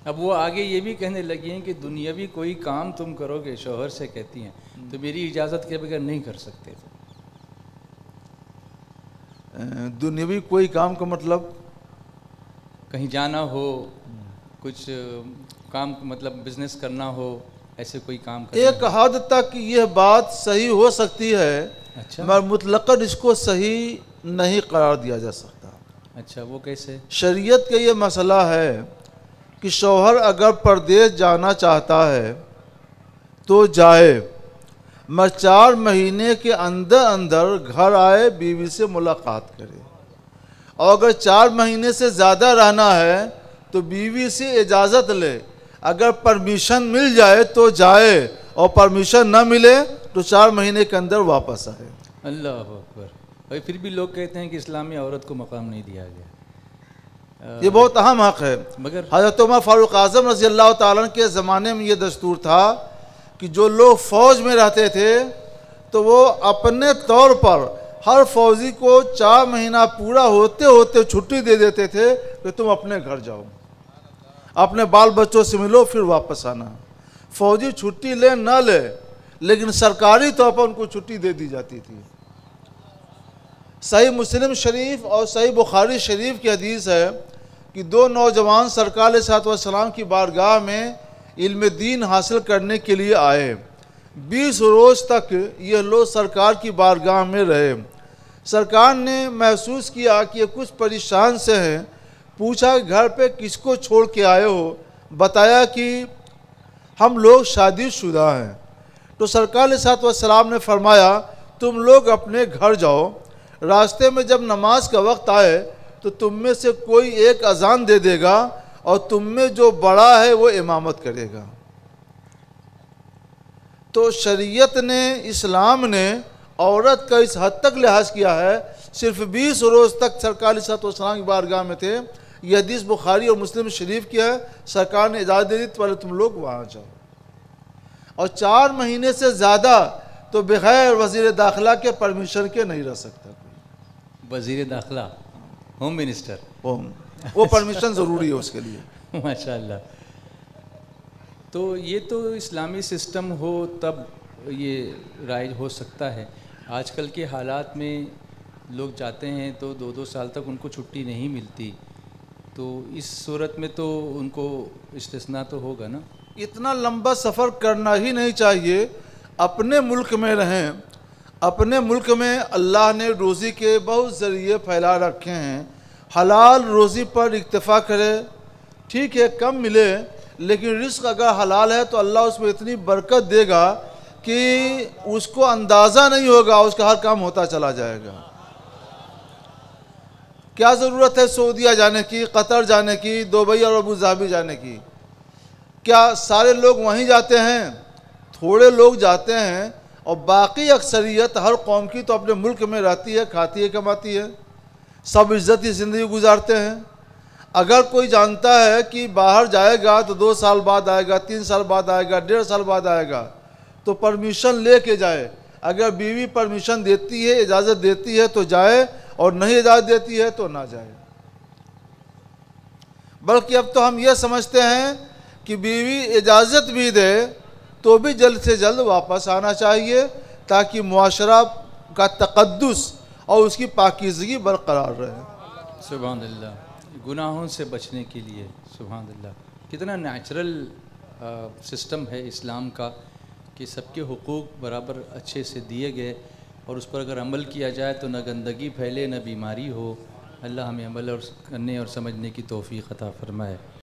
अब वो आगे ये भी कहने लगी हैं कि दुनियावी कोई काम तुम करोगे, शौहर से कहती हैं, तो मेरी इजाज़त के बगैर नहीं कर सकते थे। दुनियावी कोई काम का मतलब कहीं जाना हो, कुछ काम मतलब बिजनेस करना हो, ऐसे कोई काम करना एक हद तक यह बात सही हो सकती है, अच्छा मगर मुतलकन इसको सही नहीं करार दिया जा सकता। अच्छा, वो कैसे? शरीयत का ये मसला है कि शौहर अगर परदेश जाना चाहता है तो जाए, मगर 4 महीने के अंदर अंदर घर आए, बीवी से मुलाकात करे। और अगर 4 महीने से ज़्यादा रहना है तो बीवी से इजाज़त ले, अगर परमिशन मिल जाए तो जाए, और परमिशन न मिले तो 4 महीने के अंदर वापस आए। अल्लाह अकबर। भाई फिर भी लोग कहते हैं कि इस्लामी औरत को मकाम नहीं दिया गया। ये बहुत अहम हक़ है। मगर हज़रत उमर फारूक आज़म रज़ी अल्लाह ताला अन्हु के ज़माने में ये दस्तूर था कि जो लोग फ़ौज में रहते थे तो वो अपने तौर पर हर फौजी को 4 महीना पूरा होते होते छुट्टी दे देते थे कि तुम अपने घर जाओ, अपने बाल बच्चों से मिलो, फिर वापस आना। फौजी छुट्टी ले ना ले, लेकिन सरकारी तौर पर उनको छुट्टी दे दी जाती थी। सही मुस्लिम शरीफ और सही बुखारी शरीफ की हदीस है कि 2 नौजवान सरकार अलैहिस्सलाम की बारगाह में इल्म दीन हासिल करने के लिए आए। 20 रोज़ तक ये लोग सरकार की बारगाह में रहे। सरकार ने महसूस किया कि ये कुछ परेशान से हैं। पूछा घर पे किसको छोड़ के आए हो? बताया कि हम लोग शादीशुदा हैं। तो सरकार अलैहिस्सलाम ने फरमाया तुम लोग अपने घर जाओ, रास्ते में जब नमाज का वक्त आए तो तुम में से कोई एक अजान दे देगा और तुम में जो बड़ा है वो इमामत करेगा। तो शरीयत ने, इस्लाम ने औरत का इस हद तक लिहाज किया है। सिर्फ 20 रोज़ तक सरकार अलैहिस्सलाम की बारगाह में थे। यह हदीस बुखारी और मुस्लिम शरीफ की है। सरकार ने इजाज़त दे दी तो पहले तुम लोग वहाँ जाओ। और 4 महीने से ज़्यादा तो बगैर वज़ीर दाखिला के परमिशन के नहीं रह सकता कोई। वज़ीर दाखिला, होम मिनिस्टर, वो परमिशन ज़रूरी है उसके लिए। माशाअल्लाह। तो ये तो इस्लामी सिस्टम हो तब ये राइज हो सकता है। आजकल के हालात में लोग जाते हैं तो 2-2 साल तक उनको छुट्टी नहीं मिलती, तो इस सूरत में तो उनको इस्तिस्ना तो होगा ना। इतना लंबा सफ़र करना ही नहीं चाहिए। अपने मुल्क में रहें। अपने मुल्क में अल्लाह ने रोज़ी के बहुत ज़रिए फैला रखे हैं। हलाल रोज़ी पर इक्तफ़ा करे। ठीक है कम मिले, लेकिन रिस्क अगर हलाल है तो अल्लाह उसमें इतनी बरकत देगा कि उसको अंदाज़ा नहीं होगा, उसका हर काम होता चला जाएगा। क्या ज़रूरत है सऊदीया जाने की, कतर जाने की, दुबई और अबू धाबी जाने की? क्या सारे लोग वहीं जाते हैं? थोड़े लोग जाते हैं और बाकी अक्सरियत हर कौम की तो अपने मुल्क में रहती है, खाती है, कमाती है, सब इज्जती ज़िंदगी गुजारते हैं। अगर कोई जानता है कि बाहर जाएगा तो 2 साल बाद आएगा, 3 साल बाद आएगा, 1.5 साल बाद आएगा, तो परमिशन ले के जाए। अगर बीवी परमिशन देती है, इजाज़त देती है तो जाए, और नहीं इजाज़त देती है तो ना जाए। बल्कि अब तो हम ये समझते हैं कि बीवी इजाज़त भी दे तो भी जल्द से जल्द वापस आना चाहिए, ताकि मुआशरा का तक़द्दुस और उसकी पाकीज़गी बरकरार रहे। सुभान अल्लाह। गुनाहों से बचने के लिए सुभान अल्लाह। कितना नेचुरल सिस्टम है इस्लाम का कि सबके हुकूक बराबर अच्छे से दिए गए, और उस पर अगर अमल किया जाए तो न गंदगी फैले न बीमारी हो। अल्लाह हमें अमल और करने और समझने की तौफ़ीक़ अता फ़रमाए।